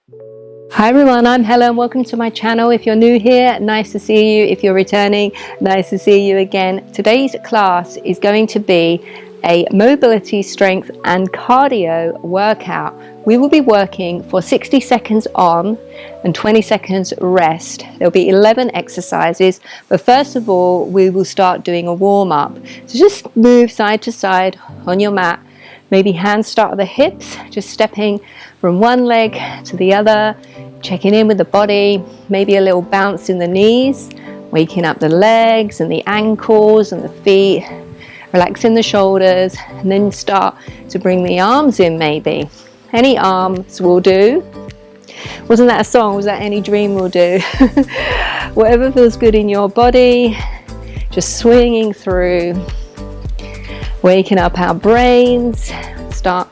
Hi everyone, I'm Helen. Welcome to my channel. If you're new here, nice to see you. If you're returning, nice to see you again. Today's class is going to be a mobility, strength and cardio workout. We will be working for 60 seconds on and 20 seconds rest. There'll be 11 exercises, but first of all, we will start doing a warm-up. So just move side to side on your mat. Maybe hands start at the hips, just stepping from one leg to the other, checking in with the body, maybe a little bounce in the knees, waking up the legs and the ankles and the feet, relaxing the shoulders, and then start to bring the arms in maybe. Any arms will do. Wasn't that a song? Was that Any Dream Will Do? Whatever feels good in your body, just swinging through. Waking up our brains, start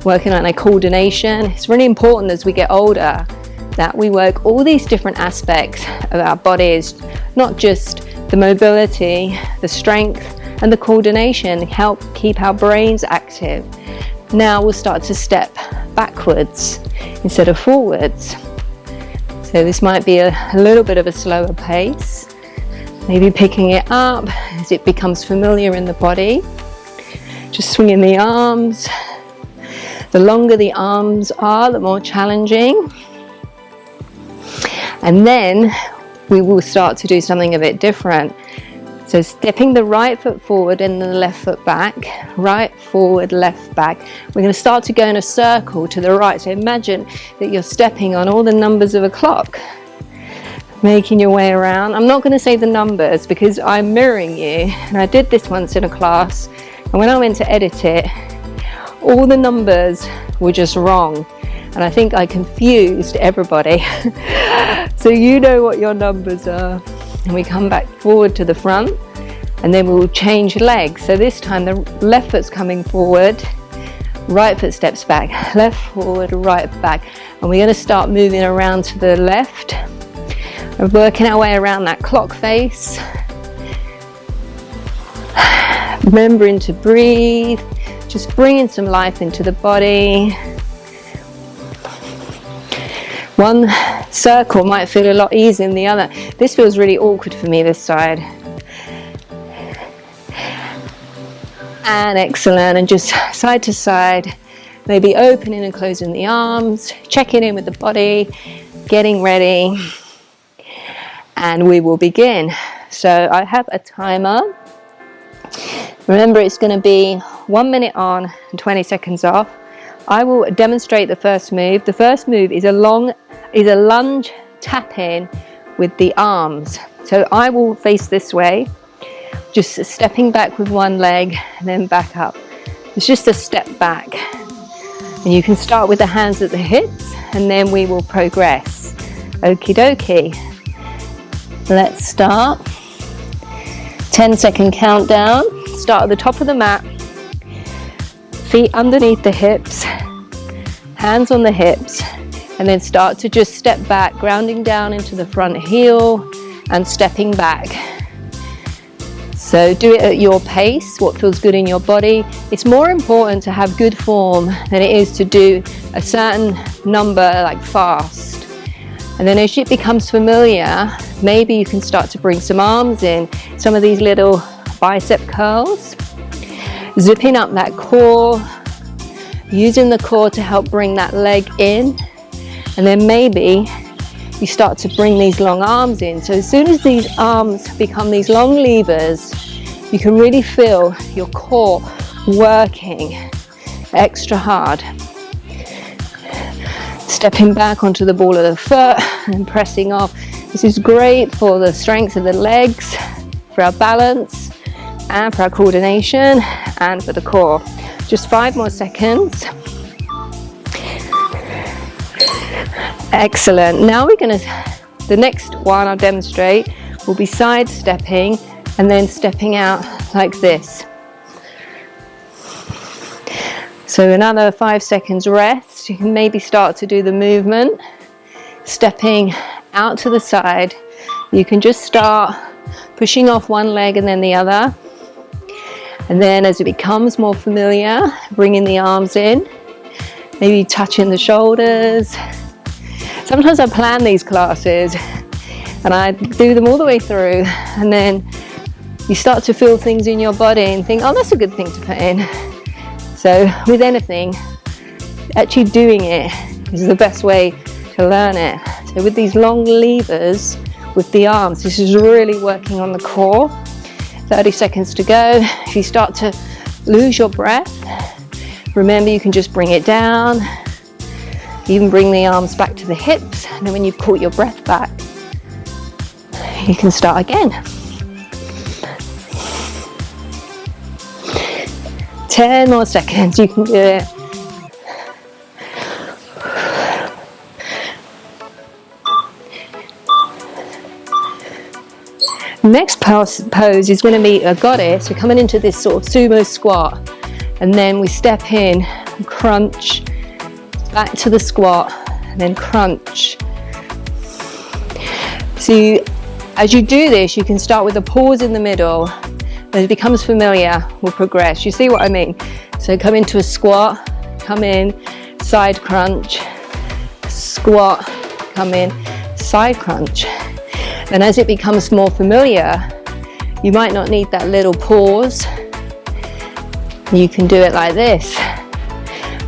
working on our coordination. It's really important as we get older that we work all these different aspects of our bodies, not just the mobility, the strength and the coordination, help keep our brains active. Now we'll start to step backwards instead of forwards. So this might be a little bit of a slower pace, maybe picking it up as it becomes familiar in the body. Just swinging the arms. The longer the arms are, the more challenging. And then we will start to do something a bit different. So stepping the right foot forward and the left foot back. Right, forward, left, back. We're going to start to go in a circle to the right. So imagine that you're stepping on all the numbers of a clock. Making your way around. I'm not going to say the numbers because I'm mirroring you. And I did this once in a class. And when I went to edit it, all the numbers were just wrong. And I think I confused everybody. So you know what your numbers are. And we come back forward to the front and then we'll change legs. So this time the left foot's coming forward, right foot steps back, left forward, right back. And we're going to start moving around to the left. We're working our way around that clock face. Remembering to breathe, just bringing some life into the body. One circle might feel a lot easier than the other. This feels really awkward for me, this side. And excellent, and just side to side, maybe opening and closing the arms, checking in with the body, getting ready, and we will begin. So I have a timer. Remember, it's going to be 1 minute on and 20 seconds off. I will demonstrate the first move. The first move is a lunge tap in with the arms. So I will face this way, just stepping back with one leg and then back up. It's just a step back. And you can start with the hands at the hips and then we will progress. Okie dokie. Let's start. 10-second countdown. Start at the top of the mat, feet underneath the hips, hands on the hips, and then start to just step back, grounding down into the front heel and stepping back. So do it at your pace, what feels good in your body. It's more important to have good form than it is to do a certain number like fast. And then as it becomes familiar, maybe you can start to bring some arms in, some of these little bicep curls, zipping up that core, using the core to help bring that leg in, and then maybe you start to bring these long arms in. So as soon as these arms become these long levers, you can really feel your core working extra hard. Stepping back onto the ball of the foot and pressing off. This is great for the strength of the legs, for our balance, and for our coordination, and for the core. Just 5 more seconds. Excellent. Now we're going to, the next one I'll demonstrate will be side stepping and then stepping out like this. So another 5 seconds rest. You can maybe start to do the movement, stepping out to the side. You can just start pushing off one leg and then the other. And then as it becomes more familiar, bringing the arms in, maybe touching the shoulders, Sometimes I plan these classes and I do them all the way through, and then you start to feel things in your body and think, oh, that's a good thing to put in. So with anything, actually doing it is the best way to learn it. So with these long levers with the arms, this is really working on the core. 30 seconds to go. If you start to lose your breath, remember you can just bring it down. Even bring the arms back to the hips, and then when you've caught your breath back, you can start again. 10 more seconds, you can do it. Next pose is going to be a goddess. We're coming into this sort of sumo squat, and then we step in and crunch back to the squat, and then crunch. So as you do this, you can start with a pause in the middle. As it becomes familiar, we'll progress. You see what I mean? So come into a squat, come in, side crunch, squat, come in, side crunch. And as it becomes more familiar, you might not need that little pause. You can do it like this.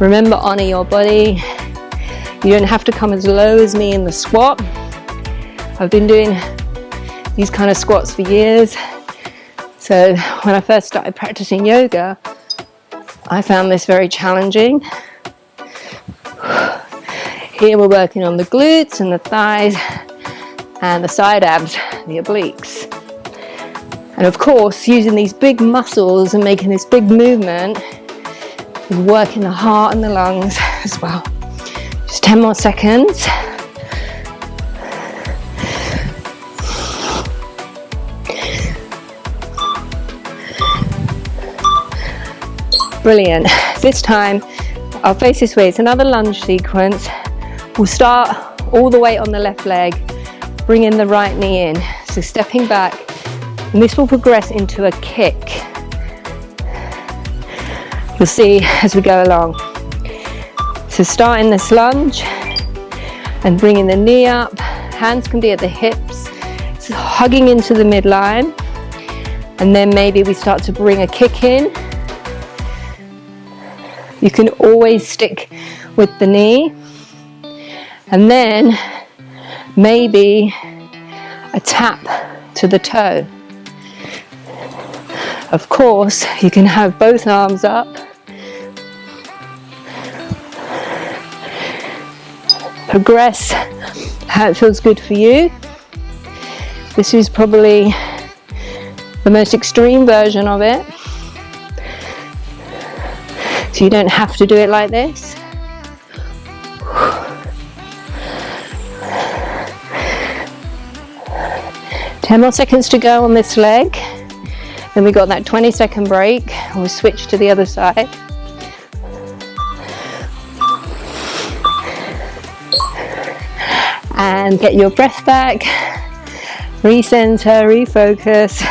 Remember, honor your body. You don't have to come as low as me in the squat. I've been doing these kind of squats for years. So when I first started practicing yoga, I found this very challenging. Here we're working on the glutes and the thighs and the side abs, the obliques. And of course, using these big muscles and making this big movement is working the heart and the lungs as well. Just 10 more seconds. Brilliant. This time, I'll face this way. It's another lunge sequence. We'll start all the way on the left leg, bring in the right knee in. So stepping back, and this will progress into a kick. You'll see as we go along. So starting this lunge and bringing the knee up. Hands can be at the hips, so hugging into the midline. And then maybe we start to bring a kick in. You can always stick with the knee. And then maybe a tap to the toe. Of course, you can have both arms up. Progress how it feels good for you. This is probably the most extreme version of it. So you don't have to do it like this. Ten more seconds to go on this leg. Then we got that 20-second break, and we'll switch to the other side. And get your breath back, recenter, refocus,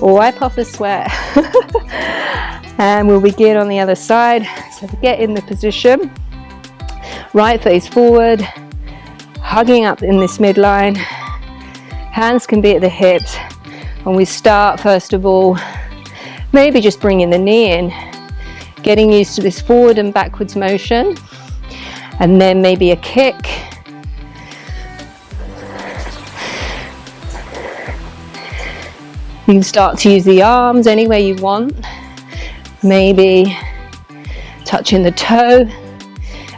wipe off the sweat. And we'll begin on the other side. So get in the position, right face forward, hugging up in this midline. Hands can be at the hips. And we start, first of all, maybe just bringing the knee in, getting used to this forward and backwards motion, and then maybe a kick. You can start to use the arms any way you want, maybe touching the toe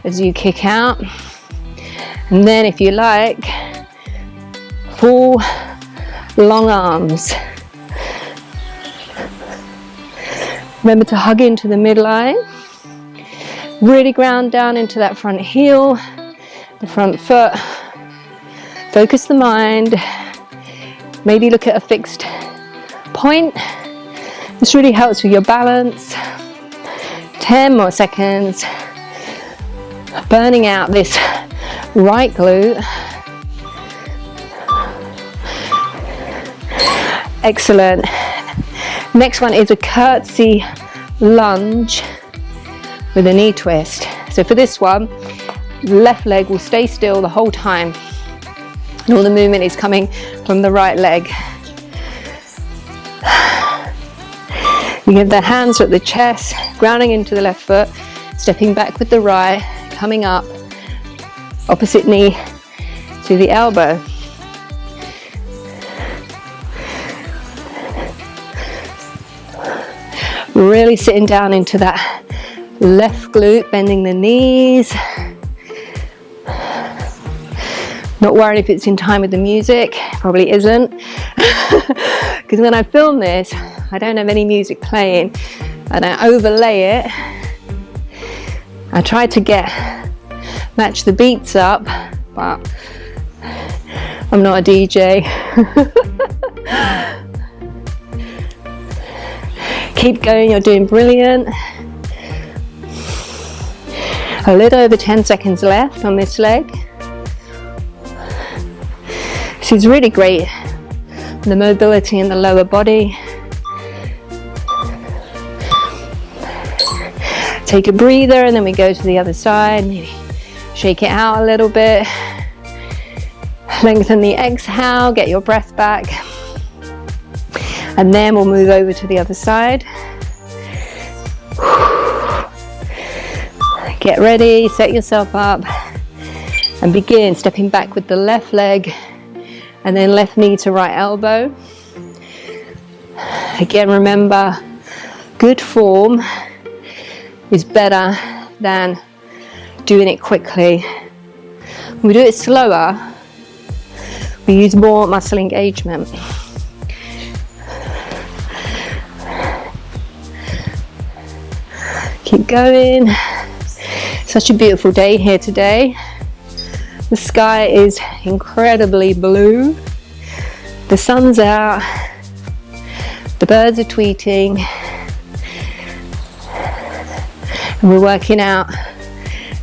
as you kick out, and then if you like, full long arms. Remember to hug into the midline. Really ground down into that front heel, the front foot. Focus the mind. Maybe look at a fixed point. This really helps with your balance. 10 more seconds. Burning out this right glute. Excellent. Next one is a curtsy lunge with a knee twist. So for this one, left leg will stay still the whole time, and all the movement is coming from the right leg. You give the hands at the chest, grounding into the left foot, stepping back with the right, coming up, opposite knee to the elbow. Really sitting down into that left glute, bending the knees. Not worried if it's in time with the music, probably isn't. Because when I film this, I don't have any music playing and I overlay it. I try to match the beats up, but I'm not a DJ. Keep going, you're doing brilliant. A little over 10 seconds left on this leg. This is really great for the mobility in the lower body. Take a breather and then we go to the other side. Maybe shake it out a little bit. Lengthen the exhale, get your breath back. And then we'll move over to the other side. Get ready, set yourself up, and begin stepping back with the left leg and then left knee to right elbow. Again, remember, good form is better than doing it quickly. When we do it slower, we use more muscle engagement. Keep going. Such a beautiful day here today. The sky is incredibly blue. The sun's out. The birds are tweeting. And we're working out,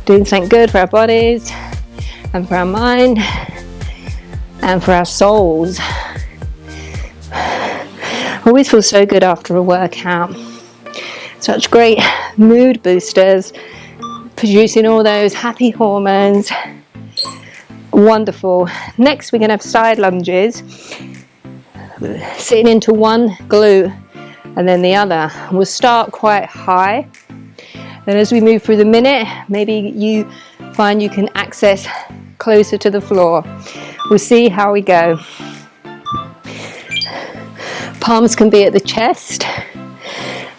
doing something good for our bodies and for our mind and for our souls. Always feel so good after a workout. Such great mood boosters, producing all those happy hormones. Wonderful. Next we're going to have side lunges, sitting into one glute and then the other. We'll start quite high. Then as we move through the minute, maybe you find you can access closer to the floor. We'll see how we go. Palms can be at the chest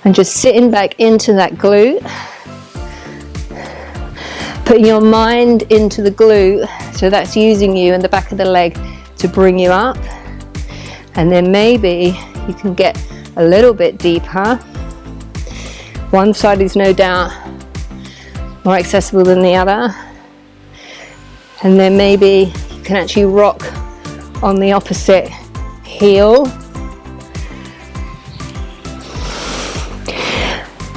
and just sitting back into that glute. Putting your mind into the glute, so that's using you and the back of the leg to bring you up. And then maybe you can get a little bit deeper. One side is no doubt more accessible than the other. And then maybe you can actually rock on the opposite heel.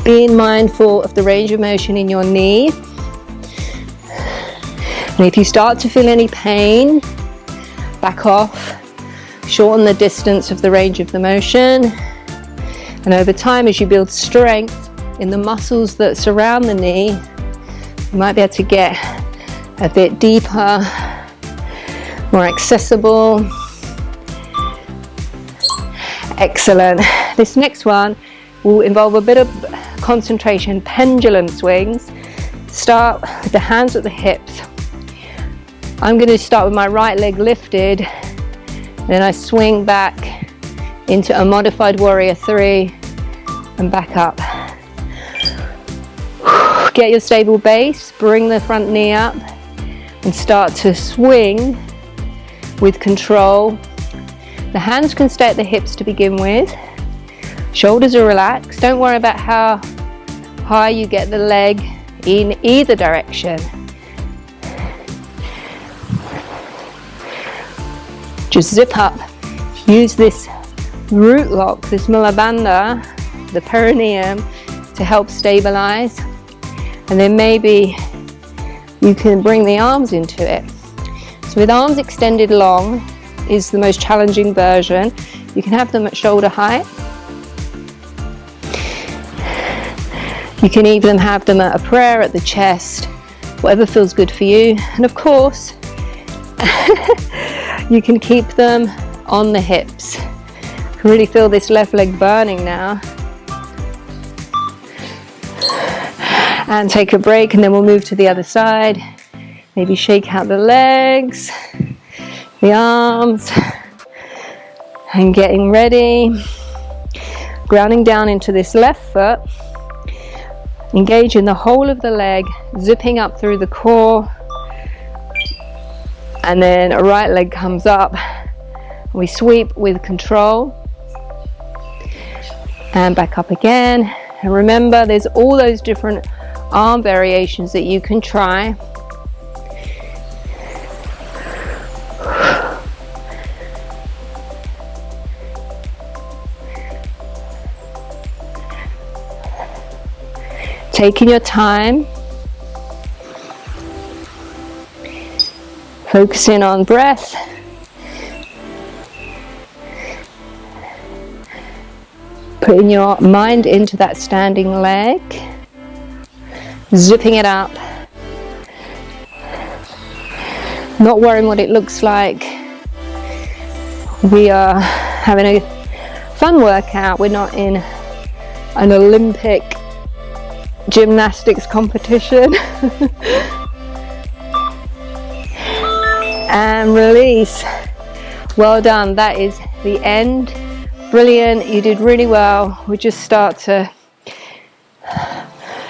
Being mindful of the range of motion in your knee. And if you start to feel any pain, back off, shorten the distance of the range of the motion. And over time, as you build strength in the muscles that surround the knee, you might be able to get a bit deeper, more accessible. Excellent. This next one will involve a bit of concentration, pendulum swings. Start with the hands at the hips. I'm going to start with my right leg lifted, then I swing back into a modified warrior 3 and back up. Get your stable base, bring the front knee up and start to swing with control. The hands can stay at the hips to begin with. Shoulders are relaxed. Don't worry about how high you get the leg in either direction. Just zip up. Use this root lock, this mula bandha, the perineum, to help stabilize. And then maybe you can bring the arms into it. So with arms extended long is the most challenging version. You can have them at shoulder height. You can even have them at a prayer at the chest, whatever feels good for you. And of course, you can keep them on the hips. You can really feel this left leg burning now. And take a break, and then we'll move to the other side. Maybe shake out the legs, the arms, and getting ready. Grounding down into this left foot. Engage in the whole of the leg, zipping up through the core. And then a right leg comes up. We sweep with control. And back up again. And remember, there's all those different arm variations that you can try. Taking your time, focusing on breath, putting your mind into that standing leg, zipping it up, not worrying what it looks like. We are having a fun workout. We're not in an Olympic gymnastics competition. And release. Well done. That is the end. Brilliant. You did really well. We just start to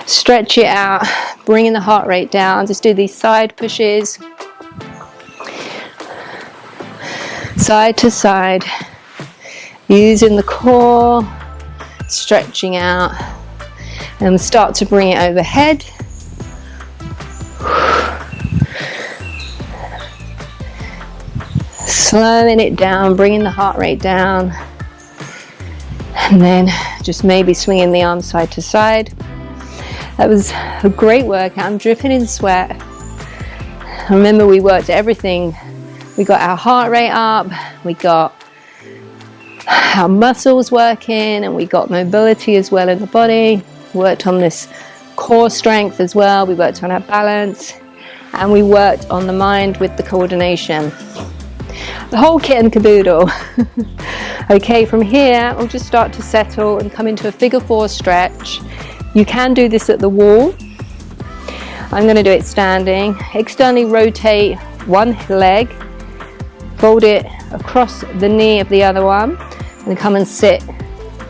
stretch it out, bringing the heart rate down. Just do these side pushes, side to side, using the core, stretching out. And start to bring it overhead. Slowing it down, bringing the heart rate down. And then just maybe swinging the arms side to side. That was a great workout. I'm dripping in sweat. Remember, we worked everything. We got our heart rate up, we got our muscles working, and we got mobility as well in the body. Worked on this core strength as well. We worked on our balance, and we worked on the mind with the coordination. The whole kit and caboodle. Okay, from here we'll just start to settle and come into a figure 4 stretch. You can do this at the wall. I'm going to do it standing. Externally rotate one leg, fold it across the knee of the other one, and come and sit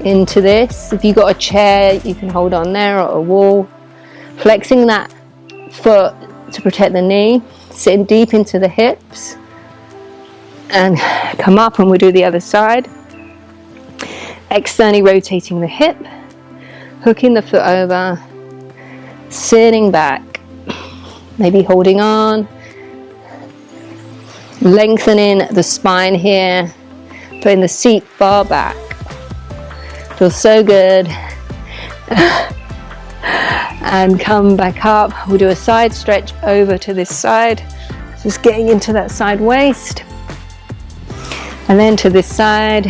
into this. If you've got a chair, you can hold on there, or a wall. Flexing that foot to protect the knee, sitting deep into the hips, and come up, and we'll do the other side. Externally rotating the hip, hooking the foot over, sitting back, maybe holding on, lengthening the spine here, putting the seat far back. Feels so good. And come back up. We'll do a side stretch over to this side, just getting into that side waist, and then to this side,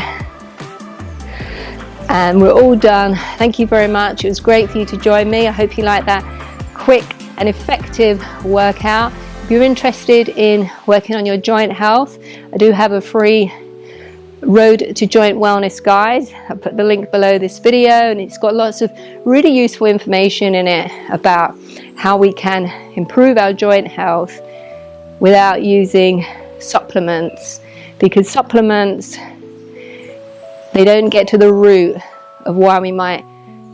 and we're all done. Thank you very much. It was great for you to join me. I hope you like that quick and effective workout. If you're interested in working on your joint health, I do have a free Road to Joint Wellness guide. I'll put the link below this video, and it's got lots of really useful information in it about how we can improve our joint health without using supplements, because supplements, they don't get to the root of why we might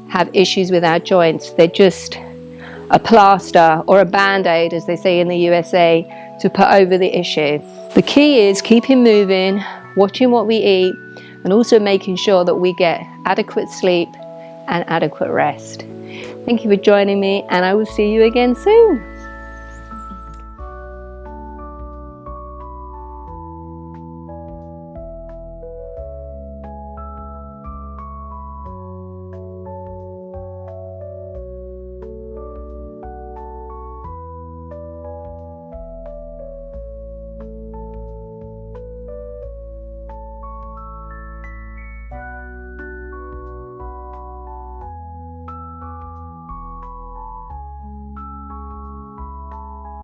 have issues with our joints. They're just a plaster or a band-aid, as they say in the USA, to put over the issue. The key is keeping moving, watching what we eat, and also making sure that we get adequate sleep and adequate rest. Thank you for joining me, and I will see you again soon.